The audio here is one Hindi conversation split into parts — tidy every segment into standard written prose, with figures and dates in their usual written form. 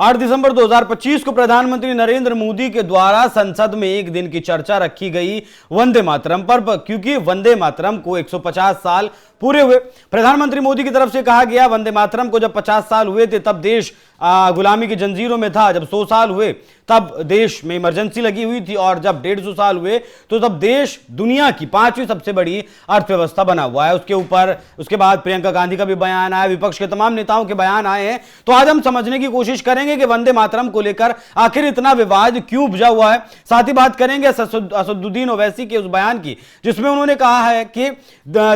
8 दिसंबर 2025 को प्रधानमंत्री नरेंद्र मोदी के द्वारा संसद में एक दिन की चर्चा रखी गई वंदे मातरम पर, क्योंकि वंदे मातरम को 150 साल पूरे हुए। प्रधानमंत्री मोदी की तरफ से कहा गया, वंदे मातरम को जब 50 साल हुए थे तब देश गुलामी की जंजीरों में था, जब 100 साल हुए तब देश में इमरजेंसी लगी हुई थी, और जब 150 साल हुए तो तब देश दुनिया की 5वीं सबसे बड़ी अर्थव्यवस्था बना हुआ है। उसके बाद प्रियंका गांधी का भी बयान आया, विपक्ष के तमाम नेताओं के बयान आए हैं। तो आज हम समझने की कोशिश करेंगे कि वंदे मातरम को लेकर आखिर इतना विवाद क्यों उपजा हुआ है। साथ ही बात करेंगे असदुद्दीन ओवैसी के उस बयान की जिसमें उन्होंने कहा है कि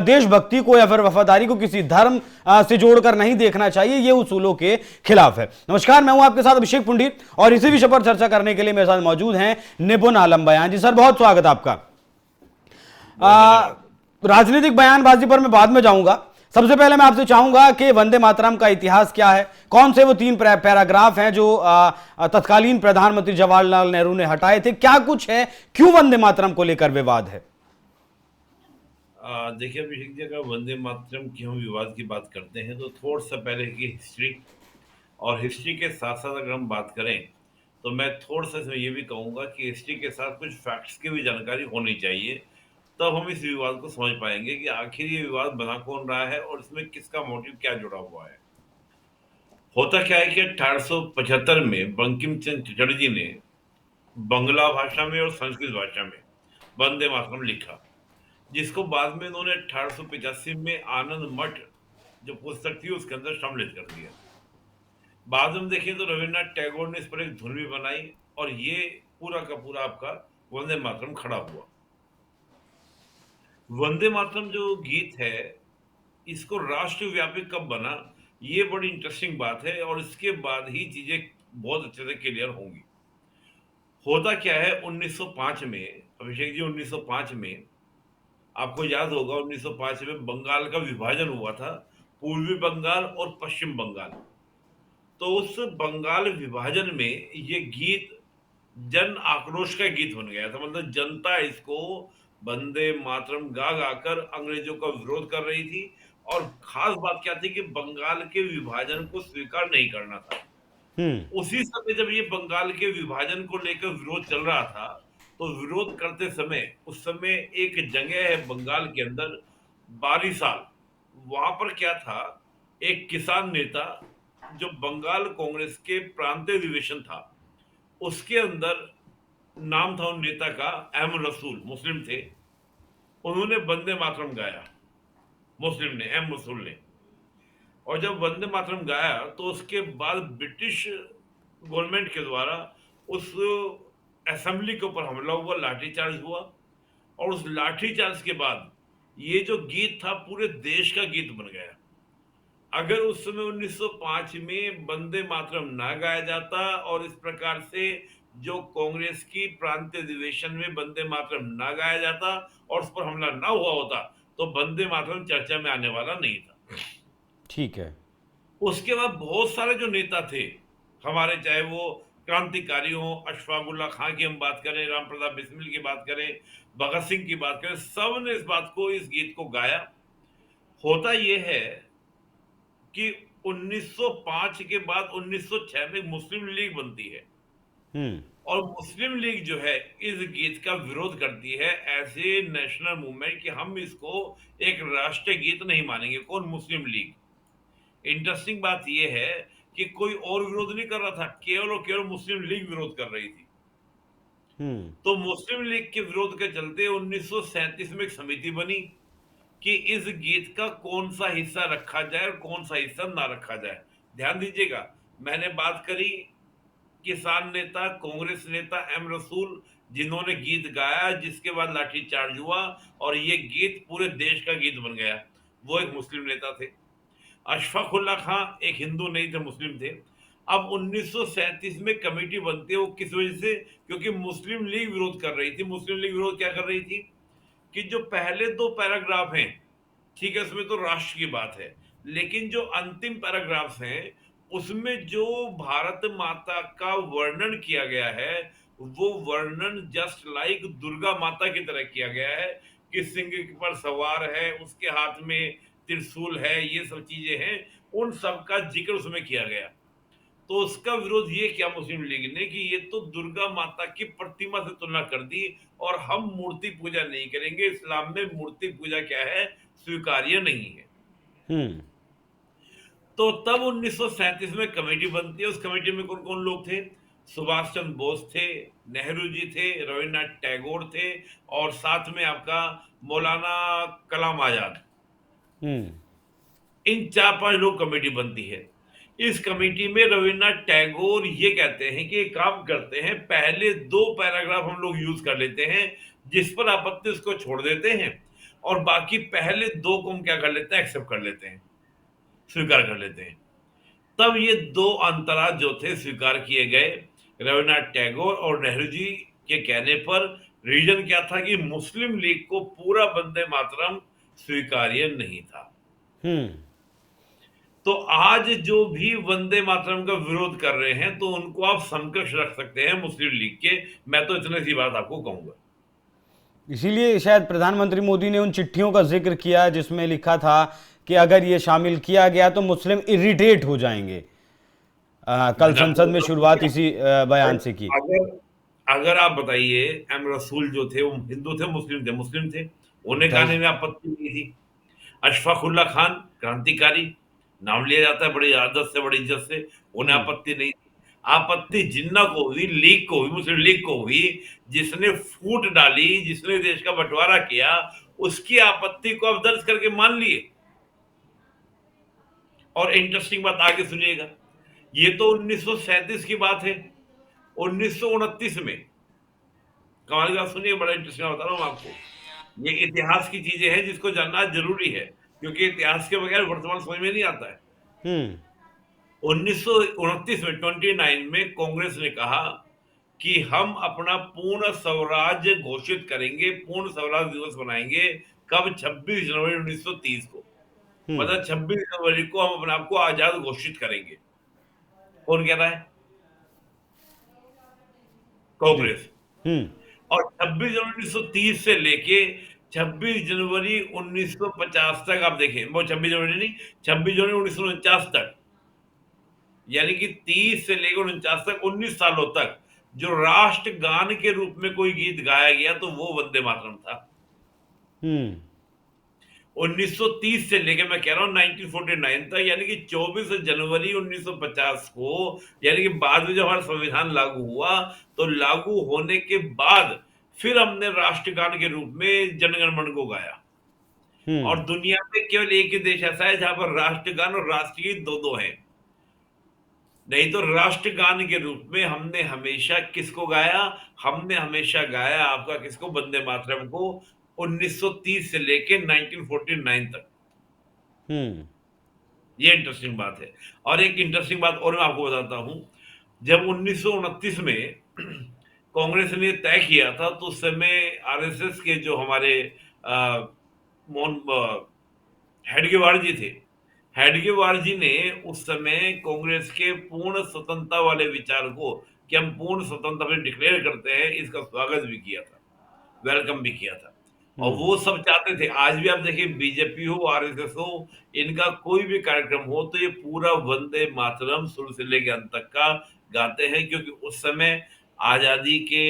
देशभक्ति को या फिर वफादारी को किसी धर्म से जोड़कर नहीं देखना चाहिए, ये उसूलों के खिलाफ है। नमस्कार, मैं हूं आपके साथ अभिषेक पुंडी और इसी विषय पर चर्चा करने के लिए मेरे साथ मौजूद हैं निपुण आलम बयान जी। सर, बहुत स्वागत आपका। राजनीतिक बयानबाजी पर मैं बाद में जाऊंगा। सबसे पहले मैं आपसे चाहूंगा कि वंदे मातरम का इतिहास क्या है, कौन से वो 3 पैराग्राफ हैं जो तत्कालीन प्रधानमंत्री जवाहरलाल नेहरू ने हटाए थे, क्या कुछ है, क्यों वंदे मातरम को लेकर विवाद है? देखिए अभिषेक जी, अगर वंदे मातरम की हम विवाद की बात करते हैं तो थोड़ा सा पहले की हिस्ट्री, और हिस्ट्री के साथ साथ अगर हम बात करें तो मैं थोड़ा सा इसमें ये भी कहूंगा कि हिस्ट्री के साथ कुछ फैक्ट्स की भी जानकारी होनी चाहिए। तब हम इस विवाद को समझ पाएंगे कि आखिर ये विवाद बना कौन रहा है और इसमें किसका मोटिव क्या जुड़ा हुआ है। होता क्या है कि 1875 में बंकिम चंद्र चटर्जी ने बंगला भाषा में और संस्कृत भाषा में वंदे मातरम लिखा, जिसको बाद में उन्होंने 1885 में आनंद मठ जो पुस्तक थी उसके अंदर सम्मिलित कर दिया। बाद में देखें तो रविन्द्रनाथ टैगोर ने इस पर एक धुन भी बनाई और ये पूरा का पूरा आपका वंदे मातरम खड़ा हुआ। वंदे मातरम जो गीत है, इसको राष्ट्रव्यापी कब बना, ये बड़ी इंटरेस्टिंग बात है और इसके बाद ही चीजें बहुत अच्छे से क्लियर होंगी। होता क्या है, 1905 में अभिषेक जी, 1905 में आपको याद होगा 1905 में बंगाल का विभाजन हुआ था, पूर्वी बंगाल और पश्चिम बंगाल। तो उस बंगाल विभाजन में ये गीत जन आक्रोश का गीत बन गया था। मतलब जनता इसको वंदे मातरम गा गाकर अंग्रेजों का विरोध कर रही थी। और खास बात क्या थी कि बंगाल के विभाजन को स्वीकार नहीं करना था। हम्म। उसी समय जब ये बंगाल के विभाजन को लेकर विरोध चल रहा था, तो विरोध करते समय उस समय एक जगह है बंगाल के अंदर, बारिसाल। वहां पर क्या था, एक किसान नेता जो बंगाल कांग्रेस के प्रांतीय अधिवेशन था, उसके अंदर नाम था उन नेता का एम रसूल, मुस्लिम थे। उन्होंने वंदे मातरम गाया, मुस्लिम ने, एम रसूल ने। और जब वंदे मातरम गाया तो उसके बाद ब्रिटिश गवर्नमेंट के द्वारा उस असेंबली के ऊपर हमला हुआ, लाठीचार्ज हुआ। और उस लाठीचार्ज के बाद ये जो गीत था पूरे देश का गीत बन गया। अगर उस समय 1905 में वंदे मातरम ना गाया जाता और इस प्रकार से जो कांग्रेस की प्रांतीय अधिवेशन में वंदे मातरम ना गाया जाता और उस पर हमला ना हुआ होता, तो वंदे मातरम चर्चा में आने वाला नहीं था। ठीक है। उसके बाद बहुत सारे जो नेता थे हमारे, चाहे वो क्रांतिकारी हो, अशफाक उल्लाह खां की हम बात करें, राम प्रताप बिस्मिल की बात करें, भगत सिंह की बात करें, सब ने इस बात को, इस गीत को गाया। होता यह है कि 1905 के बाद 1906 में मुस्लिम लीग बनती है। हम्म। और मुस्लिम लीग जो है इस गीत का विरोध करती है ऐसे नेशनल मूवमेंट कि हम इसको एक राष्ट्रीय गीत नहीं मानेंगे। कौन? मुस्लिम लीग। इंटरेस्टिंग बात यह है कि कोई और विरोध नहीं कर रहा था, केवल और केवल मुस्लिम लीग विरोध कर रही थी। हम्म। तो मुस्लिम लीग के विरोध के चलते 1937 में एक समिति बनी कि इस गीत का कौन सा हिस्सा रखा जाए और कौन सा हिस्सा ना रखा जाए। ध्यान दीजिएगा, मैंने बात करी किसान नेता, कांग्रेस नेता एम रसूल, जिन्होंने गीत गाया, जिसके बाद लाठीचार्ज हुआ और ये गीत पूरे देश का गीत बन गया। वो एक मुस्लिम नेता थे। अशफाक उल्लाह खां एक हिंदू नहीं थे, मुस्लिम थे। अब 1937 में कमेटी बनती है, वो किस वजह से? क्योंकि मुस्लिम लीग विरोध कर रही थी। मुस्लिम लीग विरोध क्या कर रही थी कि जो पहले 2 पैराग्राफ हैं, ठीक है, उसमें तो राष्ट्र की बात है, लेकिन जो अंतिम पैराग्राफ्स हैं उसमें जो भारत माता का वर्णन किया गया है, वो वर्णन जस्ट लाइक दुर्गा माता की तरह किया गया है कि सिंह पर सवार है, उसके हाथ में त्रिशूल है, ये सब चीजें हैं, उन सब का जिक्र उसमें किया गया। तो उसका विरोध ये किया मुस्लिम लीग ने कि ये तो दुर्गा माता की प्रतिमा से तुलना कर दी और हम मूर्ति पूजा नहीं करेंगे, इस्लाम में मूर्ति पूजा क्या है, स्वीकार्य नहीं है। हम्म। तो तब 1937 में कमेटी बनती है। उस कमेटी में कौन कौन लोग थे? सुभाष चंद्र बोस थे, नेहरू जी थे, रविन्द्रनाथ टैगोर थे, और साथ में आपका मौलाना कलाम आजाद। हम्म। इन चार पांच लोग कमेटी बनती है। इस कमेटी में रविन्द्रनाथ टैगोर ये कहते हैं कि एक काम करते हैं, पहले दो पैराग्राफ हम लोग यूज कर लेते हैं, जिस पर आपत्ति उसको छोड़ देते हैं, और बाकी पहले दो को हम क्या कर लेते हैं, एक्सेप्ट कर लेते हैं, स्वीकार कर लेते हैं। तब ये दो अंतरा जो थे स्वीकार किए गए रविन्द्रनाथ टैगोर और नेहरू जी के कहने पर। रीजन क्या था कि मुस्लिम लीग को पूरा वंदे मातरम स्वीकार्य नहीं था। हम्म। तो आज जो भी वंदे मातरम का विरोध कर रहे हैं, तो उनको आप समकक्ष रख सकते हैं मुस्लिम लीग के। मैं तो इतनी सी बात आपको कहूंगा। इसीलिए शायद प्रधानमंत्री मोदी ने उन चिट्ठियों का जिक्र किया जिसमें लिखा था कि अगर ये शामिल किया गया तो मुस्लिम इरिटेट हो जाएंगे। कल मैंने संसद में आपको शुरुआत इसी बयान से की। अगर अगर आप बताइए, एम रसूल जो थे वो हिंदू थे, मुस्लिम थे, उन्हें था। कहने में आपत्ति नहीं थी। अशफाकुल्ला खान क्रांतिकारी, नाम लिया जाता है बड़ी आदत से, बड़ी इज्जत से, उन्हें हम्म। आपत्ति नहीं थी। आपत्ति जिन्ना को हुई, लीग को हुई, मुस्लिम लीग को हुई, जिसने फूट डाली, जिसने देश का बंटवारा किया, उसकी आपत्ति को आप दर्ज करके मान लिए। और इंटरेस्टिंग बात आगे सुनिएगा, ये तो 1937 की बात है। 1929 में, कमाल की बात सुनिए, बड़ा इंटरेस्टिंग बता रहा हूं आपको। ये इतिहास की चीजें हैं जिसको जानना जरूरी है, क्योंकि इतिहास के बगैर वर्तमान समझ में नहीं आता है। हम्म। 1929 में 29 में कांग्रेस ने कहा कि हम अपना पूर्ण स्वराज्य घोषित करेंगे, पूर्ण स्वराज दिवस मनाएंगे। कब? 26 जनवरी 1930 को। हम्म। मतलब 26 जनवरी को हम अपने आप को आजाद घोषित करेंगे। कौन कह रहा है? जी। कांग्रेस। हम्म। और 26 जनवरी 1930 से लेके 26 जनवरी 1950 तक आप देखें, वो 26 जनवरी नहीं, 26 जनवरी 1949 तक, यानी कि 30 से लेकर 49 तक, 19 सालों तक जो राष्ट्रगान के रूप में कोई गीत गाया गया तो वो वंदे मातरम था। हम्म। 1930 से लेकर, मैं कह रहा हूं 1949 तक, यानी कि 24 जनवरी 1950 को, यानी कि बाद में जब हमारा संविधान लागू हुआ, तो लागू होने के बाद फिर हमने राष्ट्रगान के रूप में जनगण मन को गाया। और हम्म। दुनिया में केवल एक ही देश ऐसा है जहां पर राष्ट्रगान और राष्ट्रगीत दो दो हैं। नहीं तो राष्ट्रगान के रूप में हमने हमेशा किसको गाया? हमने हमेशा गाया आपका किसको? वंदे मातरम को, 1930 से लेके 1949 तक। हम्म। ये इंटरेस्टिंग बात है। और एक इंटरेस्टिंग बात और मैं आपको बताता हूं, जब 1929 में कांग्रेस ने तय किया था, तो उस समय आरएसएस के जो हमारे मोहन हेडगेवार जी थे, हेडगेवार जी ने उस समय कांग्रेस के पूर्ण स्वतंत्रता वाले विचार को, कि हम पूर्ण स्वतंत्रता डिक्लेयर करते हैं, इसका स्वागत भी किया था, वेलकम भी किया था। और हम्म। वो सब चाहते थे। आज भी आप देखिए, बीजेपी हो, आरएसएस हो, इनका कोई भी कार्यक्रम हो तो ये पूरा वंदे मातरम शुरू से लेकर अंत तक का गाते हैं, क्योंकि उस समय आजादी के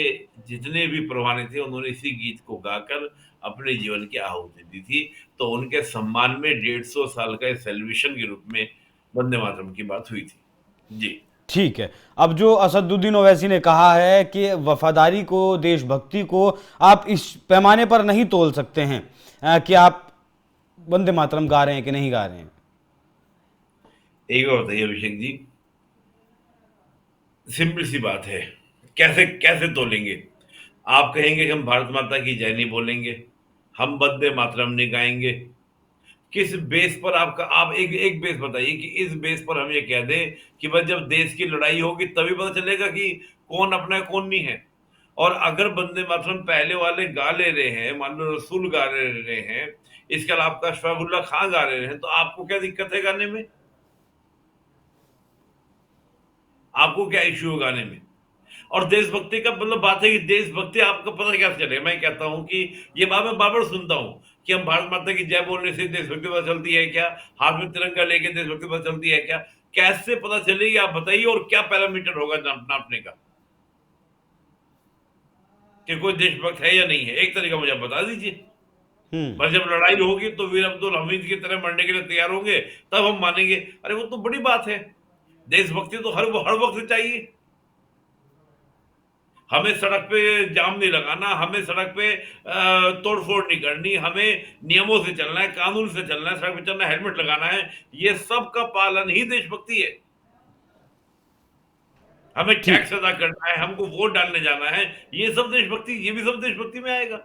जितने भी परवाने थे, उन्होंने इसी गीत को गाकर अपने जीवन की आहुति दी थी। तो उनके सम्मान में 150 साल का सेलिब्रेशन के रूप में वंदे मातरम की बात हुई थी। जी। ठीक है। अब जो असदुद्दीन ओवैसी ने कहा है कि वफादारी को, देशभक्ति को आप इस पैमाने पर नहीं तोल सकते हैं कि आप वंदे मातरम गा रहे हैं कि नहीं गा रहे हैं। एक बार बताइए अभिषेक जी, सिंपल सी बात है, कैसे कैसे तोलेंगे? आप कहेंगे कि हम भारत माता की जय नहीं बोलेंगे, हम वंदे मातरम नहीं गाएंगे, किस बेस पर आपका, आप एक एक बेस बताइए कि इस बेस पर हम ये कह दें कि बस जब देश की लड़ाई होगी तभी पता चलेगा कि कौन अपना है कौन नहीं है। और अगर वंदे मातरम पहले वाले गा ले रहे हैं, मान लो रसूल गा ले रहे हैं, इसके अलावा आपका अशफाकुल्ला खां गा रहे हैं, तो आपको क्या दिक्कत है गाने में? आपको क्या इश्यू है गाने में? और देशभक्ति का मतलब बात है कि देशभक्ति आपको पता कैसे चले? मैं कहता हूं कि ये बात मैं बार बार सुनता हूं कि हम भारत माता की जय बोलने से देशभक्ति पता चलती है क्या? हाथ में तिरंगा लेके देशभक्ति पता चलती है क्या? कैसे पता चलेगी, आप बताइए, और क्या पैरामीटर होगा नापने का कि कोई देशभक्त है या नहीं है? एक तरीका मुझे आप बता दीजिए। पर जब लड़ाई होगी तो वीर अब्दुल हमीद की तरह मरने के लिए तैयार होंगे, तब हम मानेंगे। अरे वो तो बड़ी बात है, देशभक्ति तो हर वक्त चाहिए। हमें सड़क पे जाम नहीं लगाना, हमें सड़क पे तोड़फोड़ नहीं करनी, हमें नियमों से चलना है, कानून से चलना है, सड़क पे चलना है, हेलमेट लगाना है। ये सब का पालन ही देशभक्ति है। हमें टैक्स अदा करना है, हमको वोट डालने जाना है, ये सब देशभक्ति, ये भी सब देशभक्ति में आएगा।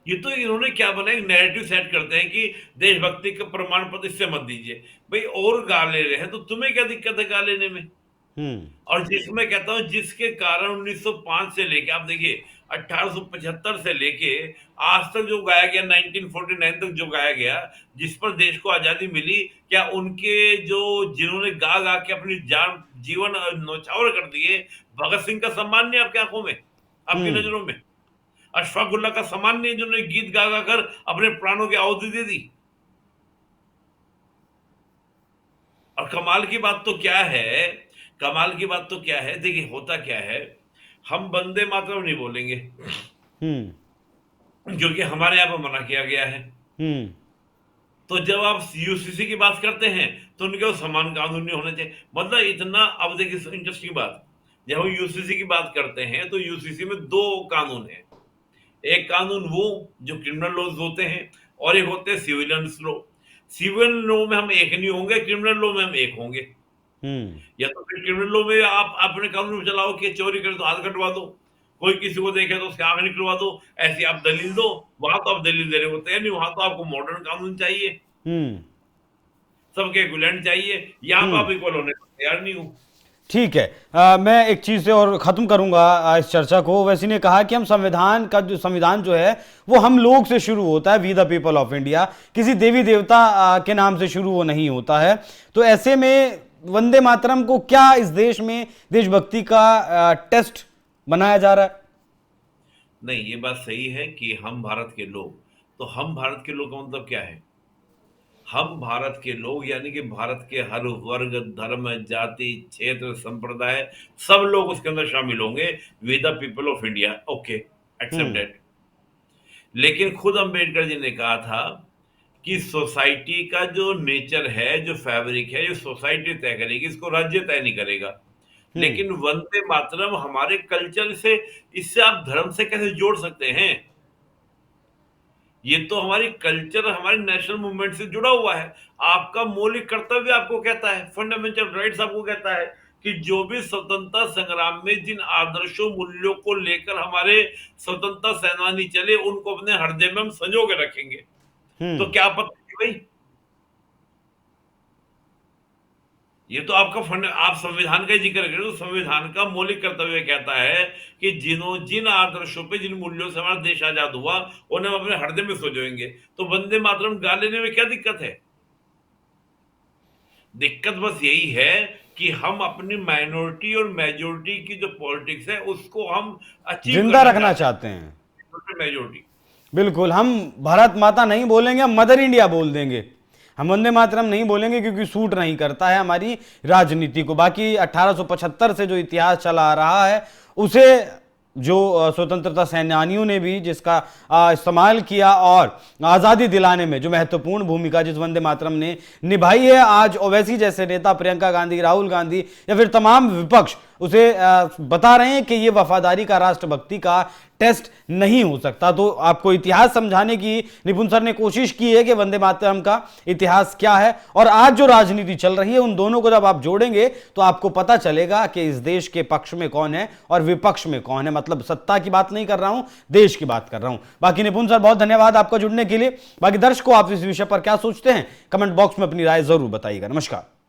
ये तो इन्होंने क्या बना, एक नैरेटिव सेट करते हैं कि देशभक्ति का प्रमाण पत्र इससे मत दीजिए। भाई और गा ले रहे हैं तो तुम्हें क्या दिक्कत है गा लेने में? और जिसमें कहता हूं, जिसके कारण 1905 से लेके आप देखिए 1875 से लेके आज तक जो गाया गया, 1949 तक जो गाया गया, जिस पर देश को आजादी मिली, क्या उनके जो जिन्होंने गा गा के अपनी जान जीवन न्यौछावर कर दिए, भगत सिंह का सम्मान नहीं आपकी आंखों में, आपकी नजरों में? अशफाक उल्लाह का सम्मान नहीं, जिन्होंने गीत गा गा कर अपने प्राणों की आहुति दे दी? और कमाल की बात तो क्या है, कमाल की बात तो क्या है, देखिए होता क्या है, हम वंदे मातरम नहीं बोलेंगे क्योंकि हमारे यहाँ पर मना किया गया है। तो जब आप यूसीसी की बात करते हैं तो उनके समान कानून नहीं होने चाहिए, मतलब इतना। अब देखिए इंटरेस्टिंग बात, जब हम यूसीसी की बात करते हैं तो यूसीसी में दो कानून है। एक कानून वो जो क्रिमिनल लॉज होते हैं, और एक होते हैं सिविलियन लॉ। सिविल लॉ में हम एक नहीं होंगे, क्रिमिनल लॉ में हम एक होंगे। या तो फिर क्रिमिनल लॉ में आप अपने कानून चलाओ कि चोरी करे तो हाथ कटवा दो, कोई किसी को देखे तो उसकी आंख निकलवा दो, ऐसी आप दलील दो। वहां तो आप दलील देने होते हैं नहीं, वहां तो आपको मॉडर्न कानून चाहिए, सबके इक्विवेलेंट चाहिए। यहाँ पर आप इक्वल होने को तैयार नहीं हो। ठीक है, मैं एक चीज़ से और ख़त्म करूंगा इस चर्चा को। वैसे ने कहा कि हम संविधान का जो संविधान जो है वो हम लोग से शुरू होता है, we the people of India, किसी देवी देवता के नाम से शुरू वो नहीं होता है। तो ऐसे में वंदे मातरम को क्या इस देश में देशभक्ति का टेस्ट बनाया जा रहा है? नहीं, ये बात सही है कि हम भारत के लोग, तो हम भारत के लोग का मतलब क्या है? हम भारत के लोग यानी कि भारत के हर वर्ग, धर्म, जाति, क्षेत्र, संप्रदाय, सब लोग उसके अंदर शामिल होंगे। We the people of India, okay, accepted. लेकिन खुद अंबेडकर जी ने कहा था कि सोसाइटी का जो नेचर है, जो फैब्रिक है, जो सोसाइटी तय करेगी, इसको राज्य तय नहीं करेगा। लेकिन वंदे मातरम हमारे कल्चर से, इससे आप धर्म से कैसे जोड़ सकते हैं? ये तो हमारी कल्चर, हमारी नेशनल मूवमेंट से जुड़ा हुआ है। आपका मौलिक कर्तव्य आपको कहता है, फंडामेंटल राइट्स आपको कहता है कि जो भी स्वतंत्रता संग्राम में जिन आदर्शों, मूल्यों को लेकर हमारे स्वतंत्रता सेनानी चले, उनको अपने हृदय में हम संजो के रखेंगे। तो क्या आपत्ति भाई? ये तो आपका आप संविधान का जिक्र करें तो संविधान का मौलिक कर्तव्य कहता है कि जिन आदर्शों पे, जिन मूल्यों से हमारा देश आजाद हुआ, उन्हें हम अपने हृदय में सजोएंगे। तो वंदे मातरम गा लेने में क्या दिक्कत है? दिक्कत बस यही है कि हम अपनी माइनॉरिटी और मेजोरिटी की जो पॉलिटिक्स है उसको हम जिंदा रखना चाहते हैं, मेजोरिटी। बिल्कुल, हम भारत माता नहीं बोलेंगे, हम मदर इंडिया बोल देंगे। हम वंदे मातरम नहीं बोलेंगे क्योंकि सूट नहीं करता है हमारी राजनीति को। बाकी 1875 से जो इतिहास चला आ रहा है उसे जो स्वतंत्रता सेनानियों ने भी जिसका इस्तेमाल किया और आज़ादी दिलाने में जो महत्वपूर्ण भूमिका जिस वंदे मातरम ने निभाई है, आज ओवैसी जैसे नेता, प्रियंका गांधी, राहुल गांधी या फिर तमाम विपक्ष उसे बता रहे हैं कि ये वफादारी का, राष्ट्रभक्ति का टेस्ट नहीं हो सकता। तो आपको इतिहास समझाने की निपुण सर ने कोशिश की है कि वंदे मातरम का इतिहास क्या है, और आज जो राजनीति चल रही है उन दोनों को जब आप जोड़ेंगे तो आपको पता चलेगा कि इस देश के पक्ष में कौन है और विपक्ष में कौन है। मतलब सत्ता की बात नहीं कर रहा हूं, देश की बात कर रहा हूं। बाकी निपुण सर बहुत धन्यवाद आपका जुड़ने के लिए। बाकी दर्शकों, आप इस विषय पर क्या सोचते हैं कमेंट बॉक्स में अपनी राय जरूर बताइएगा। नमस्कार।